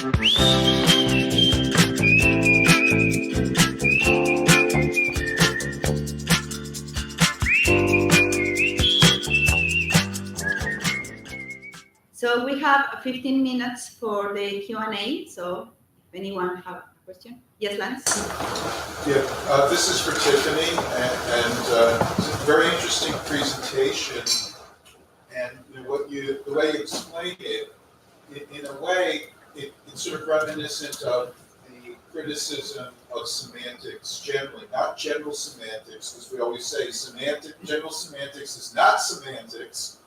So we have 15 minutes for the Q&A. So if anyone have a question? Yes, Lance? Yeah, this is for Tiffany, and it's a very interesting presentation. And the way you explain it, in a way, it's sort of reminiscent of the criticism of semantics generally, not general semantics, because we always say general semantics is not semantics.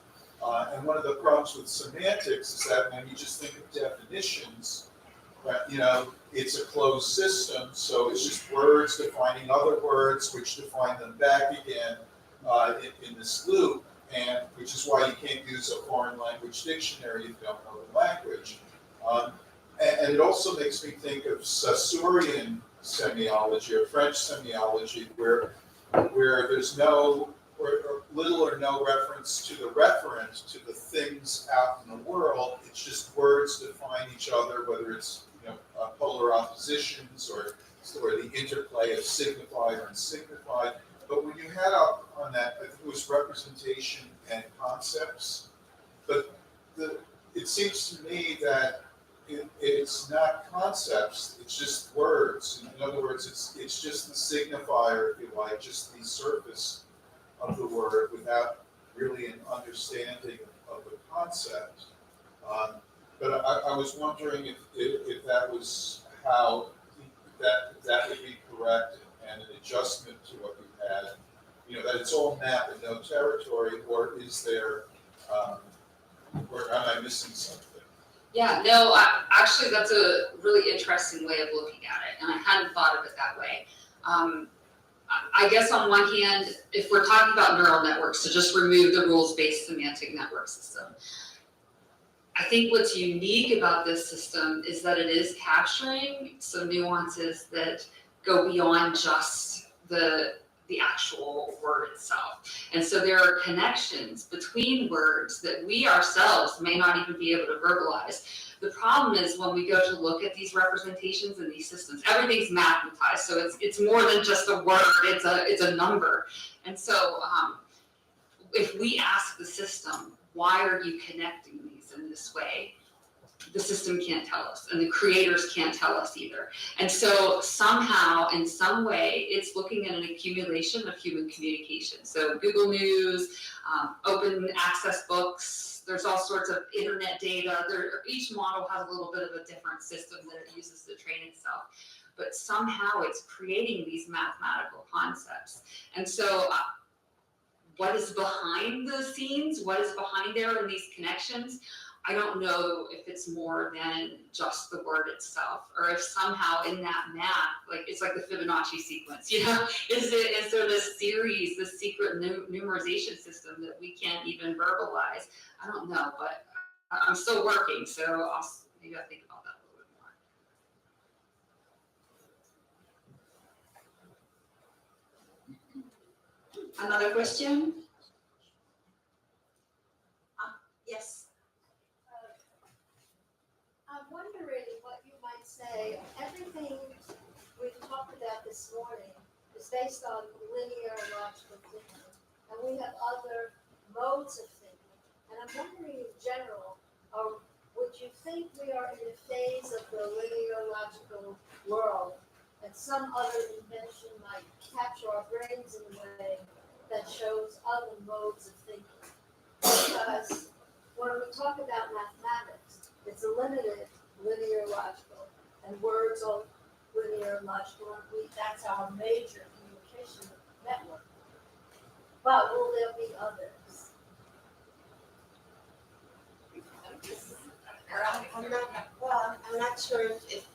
And one of the problems with semantics is that when you just think of definitions, it's a closed system, so it's just words defining other words, which define them back again in this loop, and which is why you can't use a foreign language dictionary if you don't know the language. And it also makes me think of Saussurean semiology or French semiology, where there's no or little or no reference to the referent, to the things out in the world. It's just words define each other, whether it's polar oppositions or the interplay of signified or unsignified. But when you had up on that, I think it was representation and concepts. But it seems to me that it's not concepts, it's just words. In other words, it's just the signifier, if you like, just the surface of the word without really an understanding of the concept. But I was wondering if that was how that would be correct and an adjustment to what you had, that it's all map and no territory, or is there, or am I missing something? Yeah, no, actually that's a really interesting way of looking at it, and I hadn't thought of it that way. I guess on one hand, if we're talking about neural networks, to just remove the rules-based semantic network system, I think what's unique about this system is that it is capturing some nuances that go beyond just the actual word itself. And so there are connections between words that we ourselves may not even be able to verbalize. The problem is when we go to look at these representations and these systems, everything's mathematized. So it's more than just a word, it's a number. And so if we ask the system, why are you connecting these in this way? The system can't tell us, and the creators can't tell us either. And so somehow, in some way, it's looking at an accumulation of human communication. So Google News, open access books, there's all sorts of internet data. Each model has a little bit of a different system that it uses to train itself. But somehow it's creating these mathematical concepts. And so what is behind the scenes? What is behind there in these connections? I don't know if it's more than just the word itself, or if somehow in that math, like it's like the Fibonacci sequence, is there this series, this secret numerization system that we can't even verbalize? I don't know, but I'm still working, so maybe I'll think about that a little bit more. Another question? Yes. I'm wondering what you might say. Everything we've talked about this morning is based on linear logical thinking, and we have other modes of thinking. And I'm wondering in general, would you think we are in a phase of the linear logical world and some other invention might capture our brains in a way that shows other modes of thinking? Because when we talk about mathematics, it's a limited linear logical, and words are linear logical, and that's our major communication network. But will there be others? I'm not sure if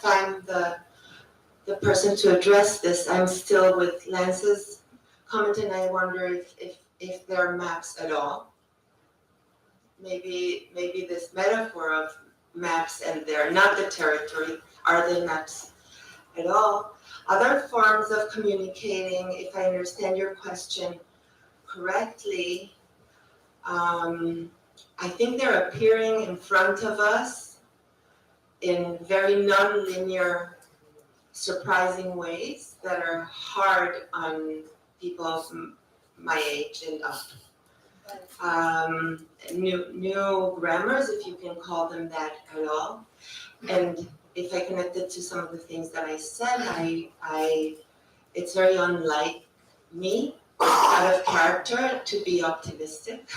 I'm the person to address this. I'm still with Lance's comment, and I wonder if there are maps at all. Maybe this metaphor of maps and they're not the territory, are they maps at all? Other forms of communicating, if I understand your question correctly, I think they're appearing in front of us in very non-linear, surprising ways that are hard on people of my age and up. New grammars, if you can call them that at all. And if I connect it to some of the things that I said, it's very unlike me, out of character, to be optimistic.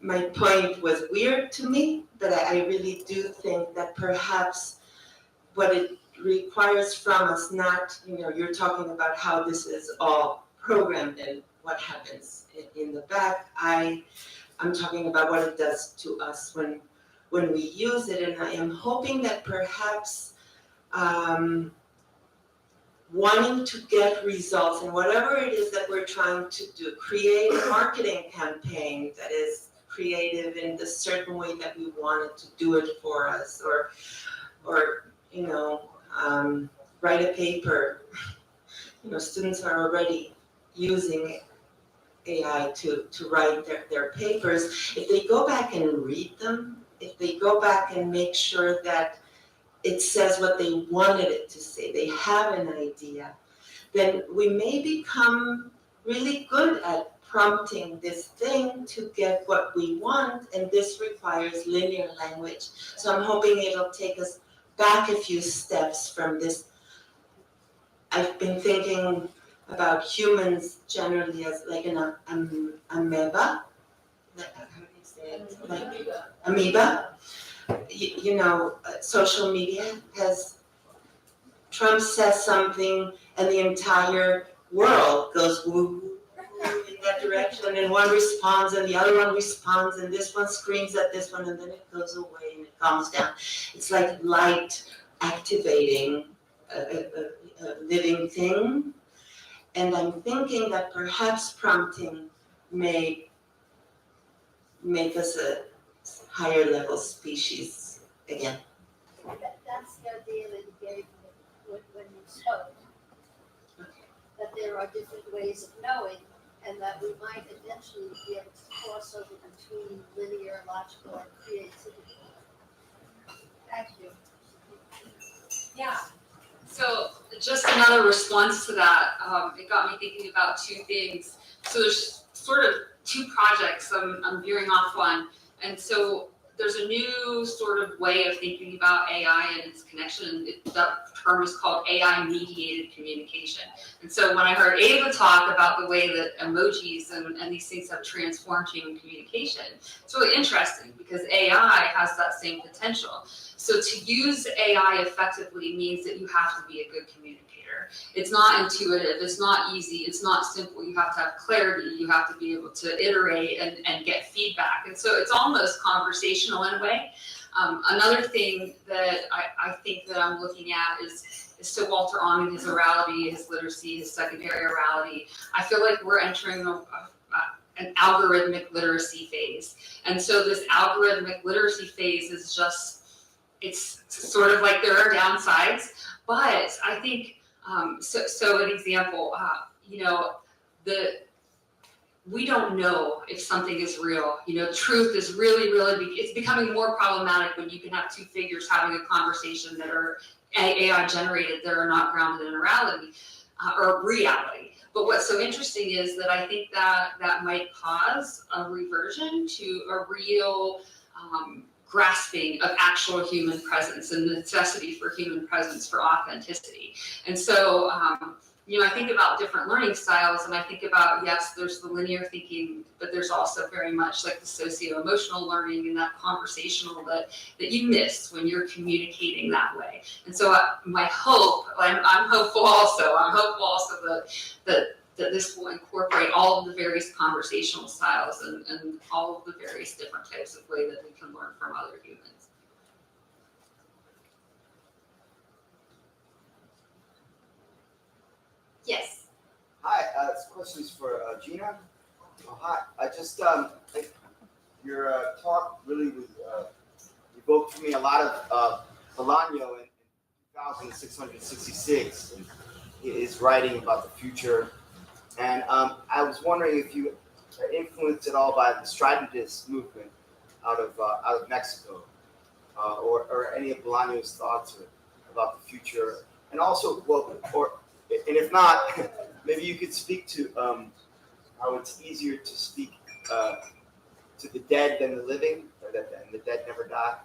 My point was weird to me, but I really do think that perhaps what it requires from us, not, you're talking about how this is all programmed and what happens in the back. I'm talking about what it does to us when we use it, and I am hoping that perhaps wanting to get results in whatever it is that we're trying to do, create a marketing campaign that is creative in the certain way that we want it to do it for us, or write a paper. Students are already using AI to write their papers. If they go back and read them, if they go back and make sure that it says what they wanted it to say, they have an idea, then we may become really good at prompting this thing to get what we want, and this requires linear language. So I'm hoping it'll take us back a few steps from this. I've been thinking about humans generally as like an amoeba. How do you say it? Like amoeba. Social media has, Trump says something and the entire world goes woo in that direction, and one responds and the other one responds, and this one screams at this one, and then it goes away and it calms down. It's like light activating a living thing. And I'm thinking that perhaps prompting may make us a higher level species again. That's the idea that you gave when you spoke. Okay. That there are different ways of knowing, and that we might eventually be able to cross over between linear, logical, and creativity. Thank you. Yeah. So just another response to that, it got me thinking about two things. So there's sort of two projects I'm veering off on. And so there's a new sort of way of thinking about AI and its connection. That term is called AI-mediated communication. And so when I heard Ava talk about the way that emojis and these things have transformed human communication, it's really interesting because AI has that same potential. So to use AI effectively means that you have to be a good communicator. It's not intuitive, it's not easy, it's not simple. You have to have clarity, you have to be able to iterate and get feedback. And so it's almost conversational in a way. Another thing that I think that I'm looking at is to Walter Ong and his orality, his literacy, his secondary orality. I feel like we're entering an algorithmic literacy phase. And so this algorithmic literacy phase is just, it's sort of like there are downsides, but I think, so an example, we don't know if something is real. Truth is really, it's becoming more problematic when you can have two figures having a conversation that are AI generated, that are not grounded in orality or reality. But what's so interesting is that I think that might cause a reversion to a real grasping of actual human presence and the necessity for human presence for authenticity. And so, I think about different learning styles, and I think about, yes, there's the linear thinking, but there's also very much like the socio-emotional learning and that conversational that you miss when you're communicating that way. And so my hope, I'm hopeful also, that this will incorporate all of the various conversational styles and all of the various different types of way that we can learn from other humans. Yes. Hi, this question is for Gina. Oh, hi. I just, your talk really evoked for me a lot of Bolaño in 2666, and his writing about the future. And I was wondering if you are influenced at all by the Stridentist movement out of Mexico. or any of Bolaño's thoughts about the future, and also, and if not, maybe you could speak to how it's easier to speak to the dead than the living, or that and the dead never die.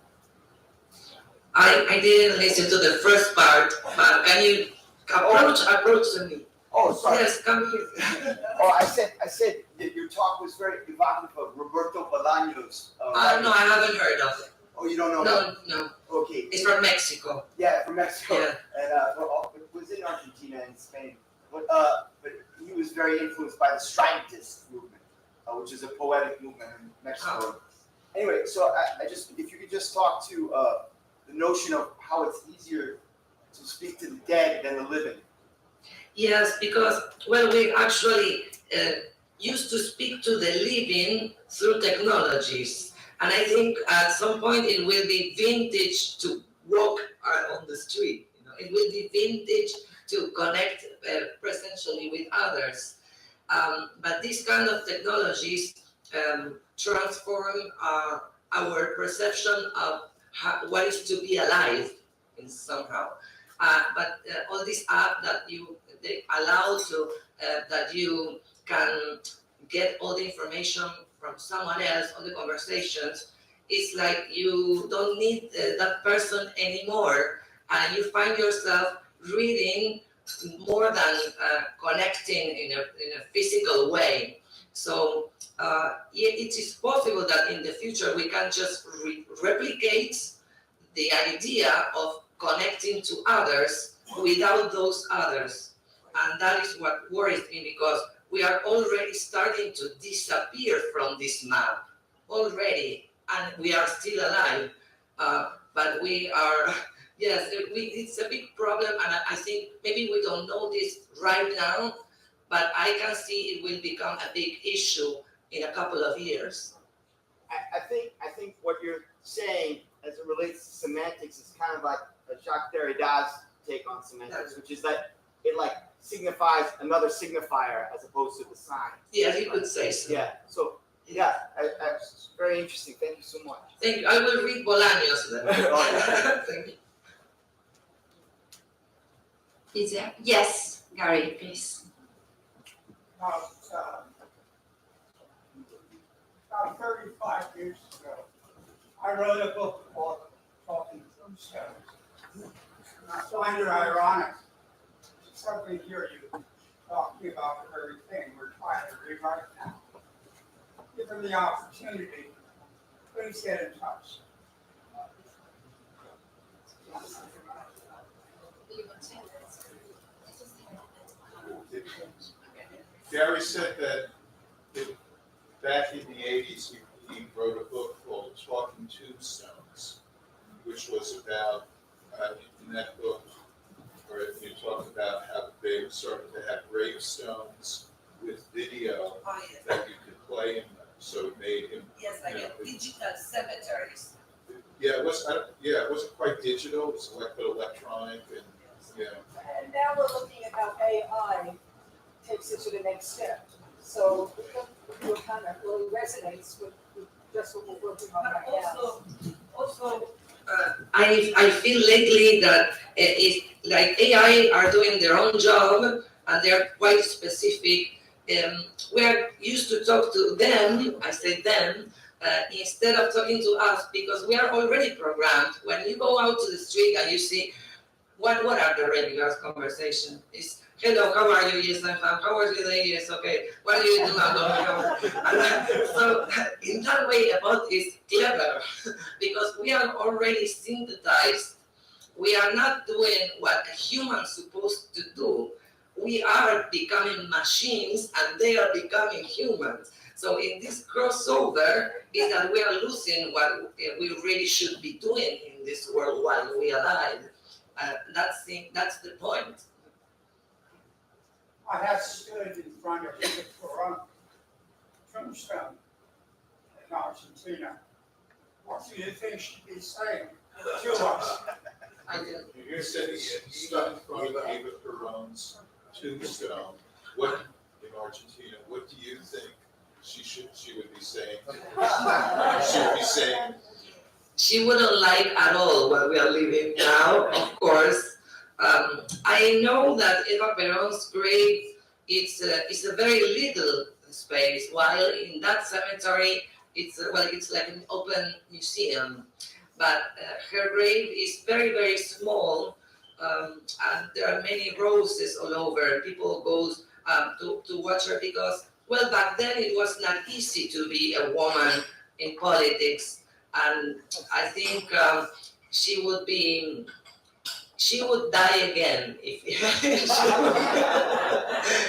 I didn't listen to the first part, but can you approach to me? Oh, sorry. Yes, come here. Oh, I said that your talk was very evocative of Roberto Bolaño's. No, I haven't heard of it. Oh, you don't know? No. Okay. It's from Mexico. Yeah, from Mexico. Yeah. And it was in Argentina and Spain. But he was very influenced by the Stridentist movement, which is a poetic movement in Mexico. Oh. Anyway, so I just, if you could just talk to the notion of how it's easier to speak to the dead than the living. Yes, because, well, we actually used to speak to the living through technologies. And I think at some point it will be vintage to walk on the street. You know, it will be vintage to connect presentially with others. But these kind of technologies transform our perception of what is to be alive in somehow. But all these apps that they allow to that you can get all the information from someone else, all the conversations, it's like you don't need that person anymore, and you find yourself reading more than connecting in a physical way. So it is possible that in the future we can just replicate the idea of connecting to others without those others. And that is what worries me, because we are already starting to disappear from this map already, and we are still alive. But we are, yes, it's a big problem, and I think maybe we don't know this right now, but I can see it will become a big issue in a couple of years. I think what you're saying as it relates to semantics is kind of like a Jacques Derrida's take on semantics, which is that it like signifies another signifier as opposed to the sign. Yes, you could say so. Yeah. So yeah, it's very interesting. Thank you so much. Thank you. I will read Bolaño's then. Thank you. Is there? Yes, Gary, please. About 35 years ago, I wrote a book called Talking Tombstones. And I find it ironic to suddenly hear you talking about the very thing we're trying to rewrite now. Given the opportunity, please get in touch. Gary said that back in the 80s, he wrote a book called Talking Tombstones, which was about, in that book, where you talk about how they started to have gravestones with video that you could play in them. So it made him. Yes, like digital cemeteries. Yeah, it wasn't quite digital. It was electronic, and yeah. And now we're looking at how AI takes it to the next step. So it kind of really resonates with just what we're working on right now. Also, I feel lately that it's like AI are doing their own job, and they're quite specific. We are used to talk to them, I say them, instead of talking to us, because we are already programmed. When you go out to the street and you see, what are the regular conversations? It's, hello, how are you? Yes, I'm fine. How are you today? Yes, okay. What are you doing? So in that way, about is clever, because we are already synthesized. We are not doing what a human's supposed to do. We are becoming machines, and they are becoming humans. So in this crossover is that we are losing what we really should be doing in this world while we are alive. That's the point. I have stood in front of the tombstone in Argentina. What do you think she'd be saying to us? You said he stood in front of Eva Perón's tombstone. What in Argentina? What do you think she would be saying? She would be saying, she wouldn't like at all what we are living now, of course. I know that Eva Perón's grave is a very little space, while in that cemetery it's like an open museum. But her grave is very, very small, and there are many roses all over. People go to watch her because, well, back then it was not easy to be a woman in politics, and I think she would die again if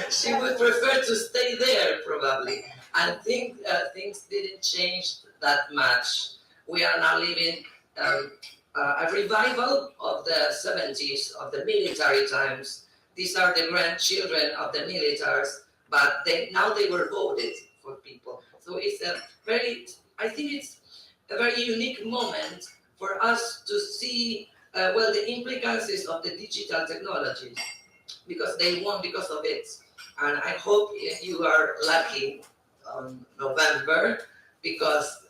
she would prefer to stay there probably. And think things didn't change that much. We are now living a revival of the 70s, of the military times. These are the grandchildren of the militaries, but now they were voted for people. So it's I think it's a very unique moment for us to see the implications of the digital technologies, because they won because of it. And I hope you are lucky on November, because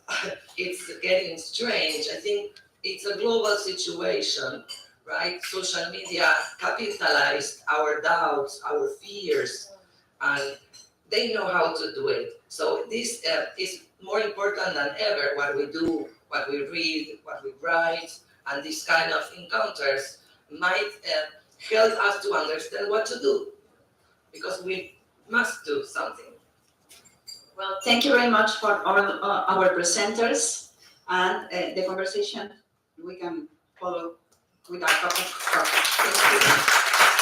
it's getting strange. I think it's a global situation, right? Social media capitalized our doubts, our fears, and they know how to do it. So this is more important than ever, what we do, what we read, what we write, and these kind of encounters might help us to understand what to do, because we must do something. Well, thank you very much for our presenters, and the conversation we can follow with our cup of coffee. Thank you.